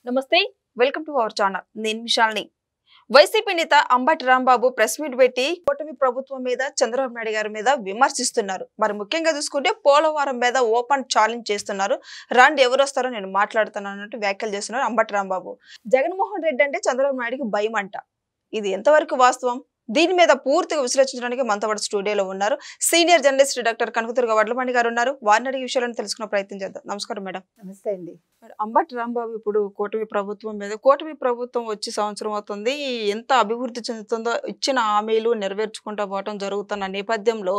నమస్తే welcome to our channel నేను విశాల్ని YCP నేత అంబటి రాంబాబు ప్రెస్ మీట్ పెట్టి కూటమి ప్రభుత్వం మీద చంద్రబాబు నాయుడు గారి మీద విమర్శిస్తున్నారు. మరి ముఖ్యంగా చూసుకుంటే పోలవరం మీద ఓపెన్ ఛాలెంజ్ చేస్తున్నారు. రాండి ఎవరు వస్తారో నేను మాట్లాడుతాను అన్నట్టు వ్యాఖ్యలు చేస్తున్నారు అంబటి రాంబాబు. జగన్మోహన్ రెడ్డి అంటే చంద్రబాబు నాయుడుకి భయం అంట. ఇది ఎంతవరకు వాస్తవం? దీని మీద పూర్తిగా విశ్లేషించడానికి మనతో పాటు స్టూడియోలో ఉన్నారు senior journalist doctor Kanakadurga Vadlamani గారు ఉన్నారు. వారిని అడిగే విషయాలను తెలుసుకునే ప్రయత్నం చేద్దాం. నమస్కారం మేడం. నమస్తే అండి. అంబటి రాంబాబు ఇప్పుడు కూటమి ప్రభుత్వం వచ్చి సంవత్సరం అవుతుంది. ఎంత అభివృద్ధి చెందుతుందో ఇచ్చిన హామీలు నెరవేర్చుకుంటూ పోవటం జరుగుతున్న నేపథ్యంలో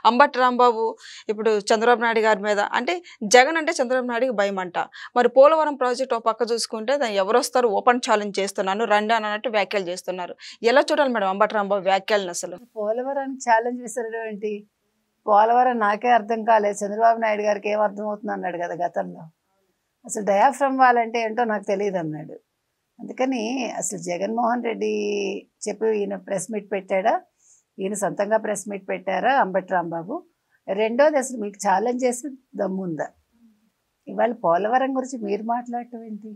అంబటి రాంబాబు ఇప్పుడు చంద్రబాబు నాయుడు గారి మీద అంటే జగన్ అంటే చంద్రబాబు నాయుడికి భయం అంట. మరి పోలవరం ప్రాజెక్ట్ ఒక పక్క చూసుకుంటే దాన్ని ఎవరు వస్తారు ఓపెన్ ఛాలెంజ్ చేస్తున్నాను రండి అన్నట్టు వ్యాఖ్యలు చేస్తున్నారు. ఎలా చూడాలి మేడం అంబటి రాంబాబు వ్యాఖ్యలను? అసలు పోలవరానికి ఛాలెంజ్ విసరడం ఏంటి? పోలవరం నాకే అర్థం కాలేదు, చంద్రబాబు నాయుడు గారికి ఏం అర్థం అవుతుంది అన్నాడు కదా గతంలో. అసలు డయాఫ్రమ్ వాళ్ళంటే ఏంటో నాకు తెలియదు అన్నాడు. అందుకని అసలు జగన్మోహన్ రెడ్డి చెప్పి ఈయన ప్రెస్ మీట్ పెట్టాడా, ఈయన సొంతంగా ప్రెస్ మీట్ పెట్టారా అంబటి రాంబాబు? రెండోది అసలు మీకు ఛాలెంజ్ చేసి దమ్ముందా? ఇవాళ పోలవరం గురించి మీరు మాట్లాడటం ఏంటి?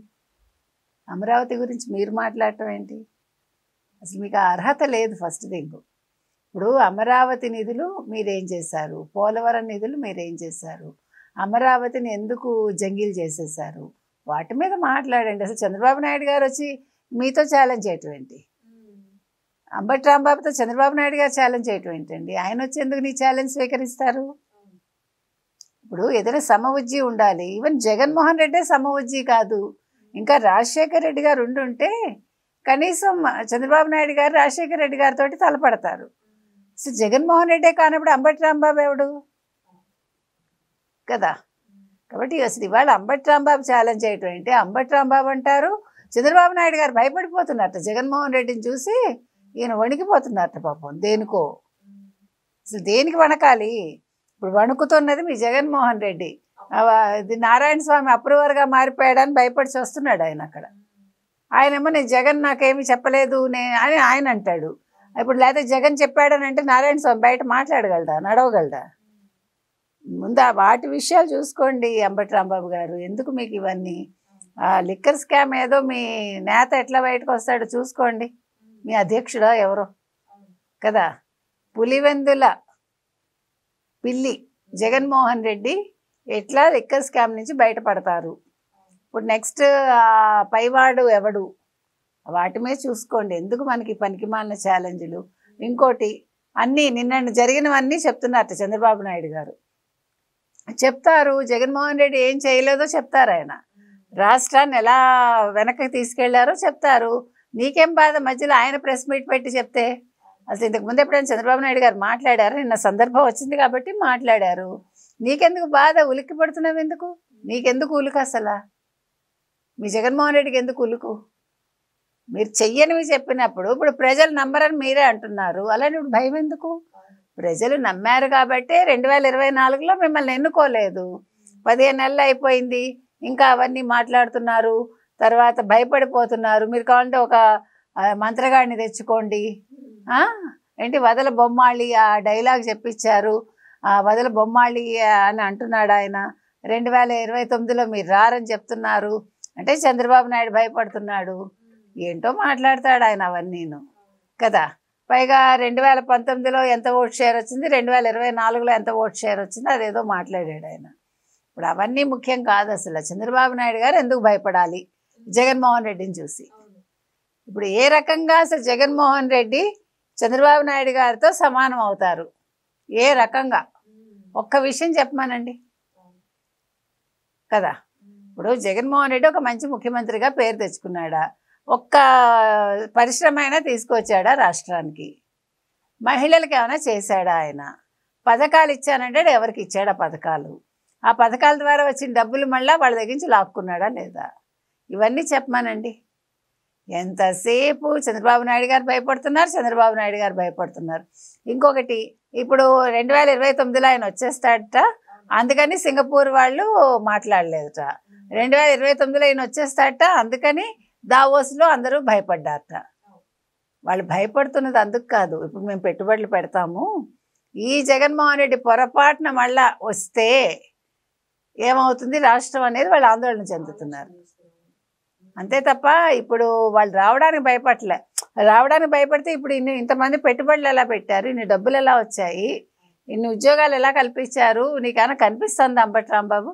అమరావతి గురించి మీరు మాట్లాడటం ఏంటి? అసలు మీకు ఆ అర్హత లేదు. ఫస్ట్ థింగ్, ఇప్పుడు అమరావతి నిధులు మీరేం చేశారు, పోలవరం నిధులు మీరేం చేశారు, అమరావతిని ఎందుకు జంగిల్ చేసేసారు, వాటి మీద మాట్లాడండి. అసలు చంద్రబాబు నాయుడు గారు వచ్చి మీతో ఛాలెంజ్ చేయటం ఏంటి? అంబటి రాంబాబుతో చంద్రబాబు నాయుడు గారు ఛాలెంజ్ చేయటం ఏంటండి? ఆయన వచ్చి ఎందుకు నీ ఛాలెంజ్ స్వీకరిస్తారు? ఇప్పుడు ఏదైనా సమవుజ్జి ఉండాలి. ఈవెన్ జగన్మోహన్ రెడ్డే సమవుజ్జి కాదు, ఇంకా రాజశేఖర్ రెడ్డి గారు ఉండుంటే కనీసం చంద్రబాబు నాయుడు గారు రాజశేఖర రెడ్డి గారితో తలపడతారు. అసలు జగన్మోహన్ రెడ్డే కానప్పుడు అంబటి రాంబాబు ఎవడు కదా? కాబట్టి అసలు ఇవాళ అంబటి రాంబాబు ఛాలెంజ్ చేయటం ఏంటి? అంబటి రాంబాబు అంటారు చంద్రబాబు నాయుడు గారు భయపడిపోతున్నారట జగన్మోహన్ రెడ్డిని చూసి, ఈయన వణికిపోతున్నారట పాపం. దేనికో అసలు దేనికి వణకాలి? ఇప్పుడు వణుకుతున్నది మీ జగన్మోహన్ రెడ్డి. ఇది నారాయణ స్వామి అప్రూవర్గా మారిపోయాడని భయపడి వస్తున్నాడు ఆయన. అక్కడ ఆయనేమో నేను జగన్ నాకేమీ చెప్పలేదు అని ఆయన అంటాడు. ఇప్పుడు లేకపోతే జగన్ చెప్పాడని అంటే నారాయణ స్వామి బయట మాట్లాడగలడా, నడవగలడా? ముందు వాటి విషయాలు చూసుకోండి అంబటి రాంబాబు గారు. ఎందుకు మీకు ఇవన్నీ? లిక్కర్ స్కామ్ ఏదో మీ నేత ఎట్లా బయటకు వస్తాడో చూసుకోండి. మీ అధ్యక్షుడా ఎవరో కదా, పులివెందుల పిల్లి జగన్మోహన్ రెడ్డి ఎట్లా లిక్కర్ స్కామ్ నుంచి బయటపడతారు? ఇప్పుడు నెక్స్ట్ పైవాడు ఎవడు? వాటి మీద చూసుకోండి. ఎందుకు మనకి పనికిమాలిన ఛాలెంజ్లు? ఇంకోటి, అన్నీ నిన్న జరిగినవన్నీ చెప్తున్నారు చంద్రబాబు నాయుడు గారు. చెప్తారు జగన్మోహన్ రెడ్డి ఏం చేయలేదో చెప్తారు. ఆయన రాష్ట్రాన్ని ఎలా వెనక్కి తీసుకెళ్లారో చెప్తారు. నీకేం బాధ మధ్యలో ఆయన ప్రెస్ మీట్ పెట్టి చెప్తే? అసలు ఇంతకు ముందు ఎప్పుడైనా చంద్రబాబు నాయుడు గారు మాట్లాడారు? నిన్న సందర్భం వచ్చింది కాబట్టి మాట్లాడారు. నీకెందుకు బాధ? ఉలిక్కి పడుతున్నావు ఎందుకు? నీకెందుకు ఉలుకు? అసలు మీ జగన్మోహన్ రెడ్డికి ఎందుకు ఉలుకు? మీరు చెయ్యనివి చెప్పినప్పుడు ఇప్పుడు ప్రజలు నమ్మరని మీరే అంటున్నారు. అలానే ఇప్పుడు భయం ఎందుకు? ప్రజలు నమ్మారు కాబట్టి 2024లో మిమ్మల్ని ఎన్నుకోలేదు. 15 నెలలు అయిపోయింది, ఇంకా అవన్నీ మాట్లాడుతున్నారు, తర్వాత భయపడిపోతున్నారు. మీరు కావాలంటే ఒక మంత్రగాడిని తెచ్చుకోండి. ఏంటి వదల బొమ్మాళి ఆ డైలాగ్ చెప్పించారు. వదల బొమ్మాళి అని అంటున్నాడు ఆయన. 2029లో మీరు రారని చెప్తున్నారు అంటే చంద్రబాబు నాయుడు భయపడుతున్నాడు. ఏంటో మాట్లాడతాడు ఆయన అవన్నీను కదా. పైగా 2019లో ఎంత ఓట్ షేర్ వచ్చింది, 2024లో ఎంత ఓట్ షేర్ వచ్చింది, అదేదో మాట్లాడాడు ఆయన. ఇప్పుడు అవన్నీ ముఖ్యం కాదు. అసలు చంద్రబాబు నాయుడు గారు ఎందుకు భయపడాలి జగన్మోహన్ రెడ్డిని చూసి? ఇప్పుడు ఏ రకంగా అసలు జగన్మోహన్ రెడ్డి చంద్రబాబు నాయుడు గారితో సమానం అవుతారు? ఏ రకంగా? ఒక్క విషయం చెప్పమానండి కదా. ఇప్పుడు జగన్మోహన్ రెడ్డి ఒక మంచి ముఖ్యమంత్రిగా పేరు తెచ్చుకున్నాడా? ఒక్క పరిశ్రమ అయినా తీసుకొచ్చాడా రాష్ట్రానికి? మహిళలకు ఏమైనా చేశాడా ఆయన? పథకాలు ఇచ్చానంటే ఎవరికి ఇచ్చాడా పథకాలు? ఆ పథకాల ద్వారా వచ్చిన డబ్బులు మళ్ళీ వాళ్ళ దగ్గర నుంచి లాక్కున్నాడా లేదా? ఇవన్నీ చెప్పమానండి. ఎంతసేపు చంద్రబాబు నాయుడు గారు భయపడుతున్నారు. ఇంకొకటి, ఇప్పుడు 2029లో ఆయన వచ్చేస్తాడట, అందుకని సింగపూర్ వాళ్ళు మాట్లాడలేదట. 2029లో ఆయన వచ్చేస్తాడట, అందుకని దావోస్లో అందరూ భయపడ్డారట. వాళ్ళు భయపడుతున్నది అందుకు కాదు, ఇప్పుడు మేము పెట్టుబడులు పెడతాము, ఈ జగన్మోహన్ రెడ్డి పొరపాటున మళ్ళా వస్తే ఏమవుతుంది రాష్ట్రం అనేది వాళ్ళు ఆందోళన చెందుతున్నారు. అంతే తప్ప ఇప్పుడు వాళ్ళు రావడానికి భయపడితే ఇప్పుడు ఇంతమంది పెట్టుబడులు ఎలా పెట్టారు, ఇన్ని డబ్బులు ఎలా వచ్చాయి, ఇన్ని ఉద్యోగాలు ఎలా కల్పించారు, నీకన్నా కనిపిస్తుంది అంబటి రాంబాబు?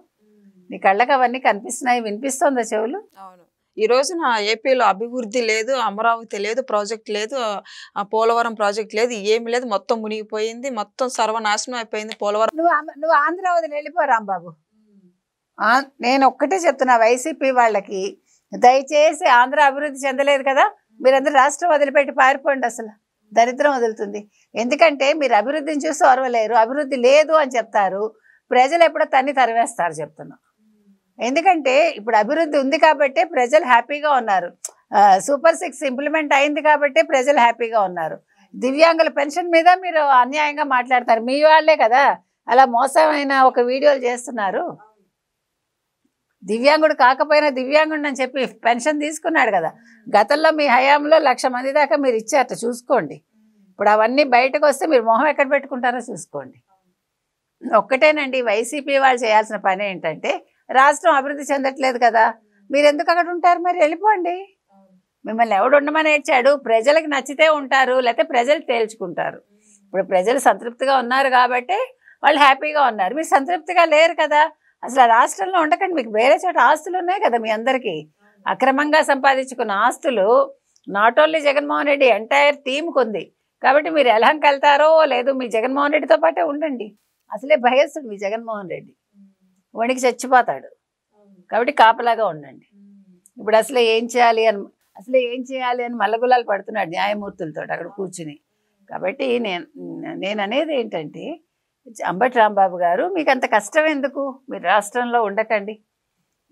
నీ కళ్ళకి అవన్నీ కనిపిస్తున్నాయి, వినిపిస్తుందా చెవులు? అవును. ఈ రోజున ఏపీలో అభివృద్ధి లేదు, అమరావతి లేదు, ప్రాజెక్ట్ లేదు, పోలవరం ప్రాజెక్ట్ లేదు, ఏమి లేదు, మొత్తం మునిగిపోయింది, మొత్తం సర్వనాశనం అయిపోయింది పోలవరం. నువ్వు ఆంధ్ర వదిలి వెళ్ళిపో రాంబాబు. నేను ఒక్కటే చెప్తున్నా వైసీపీ వాళ్ళకి, దయచేసి ఆంధ్ర అభివృద్ధి చెందలేదు కదా, మీరందరూ రాష్ట్రం వదిలిపెట్టి పారిపోండి, అసలు దరిద్రం వదులుతుంది. ఎందుకంటే మీరు అభివృద్ధిని చూసి ఓర్వలేరు, అభివృద్ధి లేదు అని చెప్తారు, ప్రజలు ఎప్పుడో తరివేస్తారు చెప్తున్నా. ఎందుకంటే ఇప్పుడు అభివృద్ధి ఉంది కాబట్టి ప్రజలు హ్యాపీగా ఉన్నారు, సూపర్ 6 ఇంప్లిమెంట్ అయింది కాబట్టి ప్రజలు హ్యాపీగా ఉన్నారు. దివ్యాంగుల పెన్షన్ మీద మీరు అన్యాయంగా మాట్లాడతారు, మీ వాళ్ళే కదా అలా మోసమైన ఒక వీడియోలు చేస్తున్నారు. దివ్యాంగుడు కాకపోయినా దివ్యాంగుడు అని చెప్పి పెన్షన్ తీసుకున్నాడు కదా, గతంలో మీ హయాంలో 1,00,000 మంది దాకా మీరు ఇచ్చారట, చూసుకోండి. ఇప్పుడు అవన్నీ బయటకు వస్తే మీరు మొహం ఎక్కడ పెట్టుకుంటారో చూసుకోండి. ఒక్కటేనండి వైసీపీ వాళ్ళు చేయాల్సిన పని ఏంటంటే, రాష్ట్రం అభివృద్ధి చెందట్లేదు కదా, మీరు ఎందుకు అక్కడ ఉంటారు, మరి వెళ్ళిపోండి. మిమ్మల్ని ఎవడు ఉండమని ఏడ్చాడు? ప్రజలకు నచ్చితే ఉంటారు, లేకపోతే ప్రజలు తేల్చుకుంటారు. ఇప్పుడు ప్రజలు సంతృప్తిగా ఉన్నారు కాబట్టి వాళ్ళు హ్యాపీగా ఉన్నారు, మీరు సంతృప్తిగా లేరు కదా. అసలు ఆ రాష్ట్రంలో ఉండకండి, మీకు వేరే చోట ఆస్తులు ఉన్నాయి కదా మీ అందరికీ. అక్రమంగా సంపాదించుకున్న ఆస్తులు not only Jaganmohan Reddy entire టీంకి ఉంది. కాబట్టి మీరు ఎలాంకి వెళ్తారో లేదు, మీ జగన్మోహన్ రెడ్డితో పాటే ఉండండి. అసలే భయస్తుడు మీ జగన్మోహన్ రెడ్డి, వణికి చచ్చిపోతాడు. కాబట్టి కాపలాగా ఉండండి. ఇప్పుడు అసలు ఏం చేయాలి అని మల్లగులాలు పడుతున్నాడు న్యాయమూర్తులతో అక్కడ కూర్చుని. కాబట్టి నేను అనేది ఏంటంటే, అంబటి రాంబాబు గారు, మీకు అంత కష్టం ఎందుకు? మీరు రాష్ట్రంలో ఉండకండి.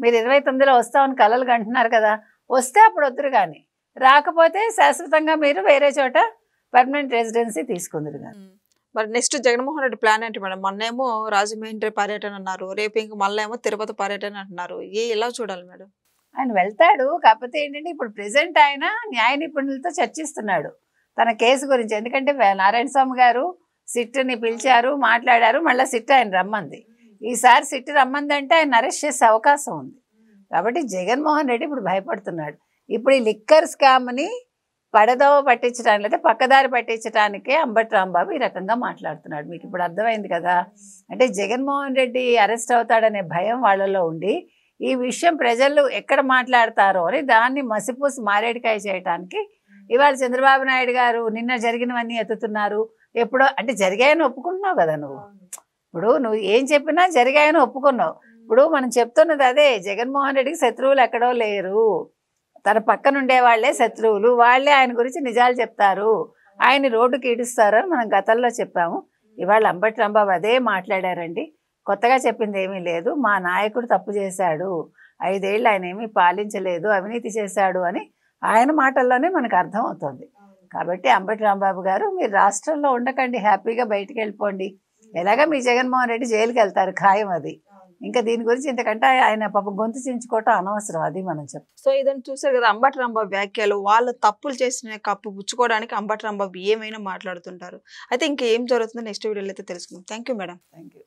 మీరు 29లో వస్తామని కలలు కంటున్నారు కదా, వస్తే అప్పుడు వద్దురు, కానీ రాకపోతే శాశ్వతంగా మీరు వేరే చోట పర్మనెంట్ రెసిడెన్సీ తీసుకుందరు. కానీ మరి నెక్స్ట్ జగన్మోహన్ రెడ్డి ప్లాన్ ఏంటి మేడం? మొన్నేమో రాజమండ్రి పర్యటన అన్నారు, రేపు ఇంక మళ్ళీ ఏమో తిరుపతి పర్యటన అంటున్నారు, ఎలా చూడాలి మేడం? ఆయన వెళ్తాడు, కాకపోతే ఏంటంటే ఇప్పుడు ప్రెసెంట్ ఆయన న్యాయ నిపుణులతో చర్చిస్తున్నాడు తన కేసు గురించి. ఎందుకంటే నారాయణ స్వామి గారు సిట్ని పిలిచారు, మాట్లాడారు, మళ్ళీ సిట్ ఆయన రమ్మంది. ఈసారి సిట్ రమ్మందంటే ఆయన అరెస్ట్ చేసే అవకాశం ఉంది. కాబట్టి జగన్మోహన్ రెడ్డి ఇప్పుడు భయపడుతున్నాడు. ఇప్పుడు ఈ లిక్కర్ స్కామ్ని పడదోవ పట్టించడానికి, లేదా పక్కదారి పట్టించడానికే అంబటి రాంబాబు ఈ రకంగా మాట్లాడుతున్నాడు. మీకు ఇప్పుడు అర్థమైంది కదా. అంటే జగన్మోహన్ రెడ్డి అరెస్ట్ అవుతాడనే భయం వాళ్ళలో ఉండి, ఈ విషయం ప్రజలు ఎక్కడ మాట్లాడతారో అని దాన్ని మసిపూసి మారేడికాయ చేయడానికి ఇవాళ చంద్రబాబు నాయుడు గారు నిన్న జరిగినవన్నీ ఎత్తుతున్నారు. ఎప్పుడో అంటే జరిగాయని ఒప్పుకుంటున్నావు కదా నువ్వు. ఇప్పుడు నువ్వు ఏం చెప్పినా జరిగాయని ఒప్పుకున్నావు. ఇప్పుడు మనం చెప్తున్నది అదే, జగన్మోహన్ రెడ్డికి శత్రువులు ఎక్కడో లేరు, తన పక్కన ఉండే వాళ్ళే శత్రువులు, వాళ్ళే ఆయన గురించి నిజాలు చెప్తారు, ఆయన రోడ్డుకి ఈడుస్తారు అని మనం గతంలో చెప్పాము. ఇవాళ అంబటి రాంబాబు అదే మాట్లాడారండి. కొత్తగా చెప్పింది ఏమీ లేదు. మా నాయకుడు తప్పు చేశాడు, 5 ఏళ్ళు ఆయన ఏమీ పాలించలేదు, అవినీతి చేశాడు అని ఆయన మాటల్లోనే మనకు అర్థం అవుతుంది. కాబట్టి అంబటి రాంబాబు గారు, మీరు రాష్ట్రంలో ఉండకండి, హ్యాపీగా బయటికి వెళ్ళిపోండి. ఎలాగా మీ జగన్మోహన్ రెడ్డి జైలుకి వెళ్తారు ఖాయం. అది ఇంకా దీని గురించి ఇంతకంటే ఆయన పాప గొంతు చించుకోవటం అనవసరం, అది మనం చెప్తాం. సో ఇదని చూసారు కదా అంబటి రాంబాబు వ్యాఖ్యలు, వాళ్ళు తప్పులు చేసిన కప్పు పుచ్చుకోవడానికి అంబటి రాంబాబు ఏమైనా మాట్లాడుతుంటారు. అయితే ఇంకేం జరుగుతుందో నెక్స్ట్ వీడియోలో అయితే తెలుసుకుందాం. Thank you madam. Thank you.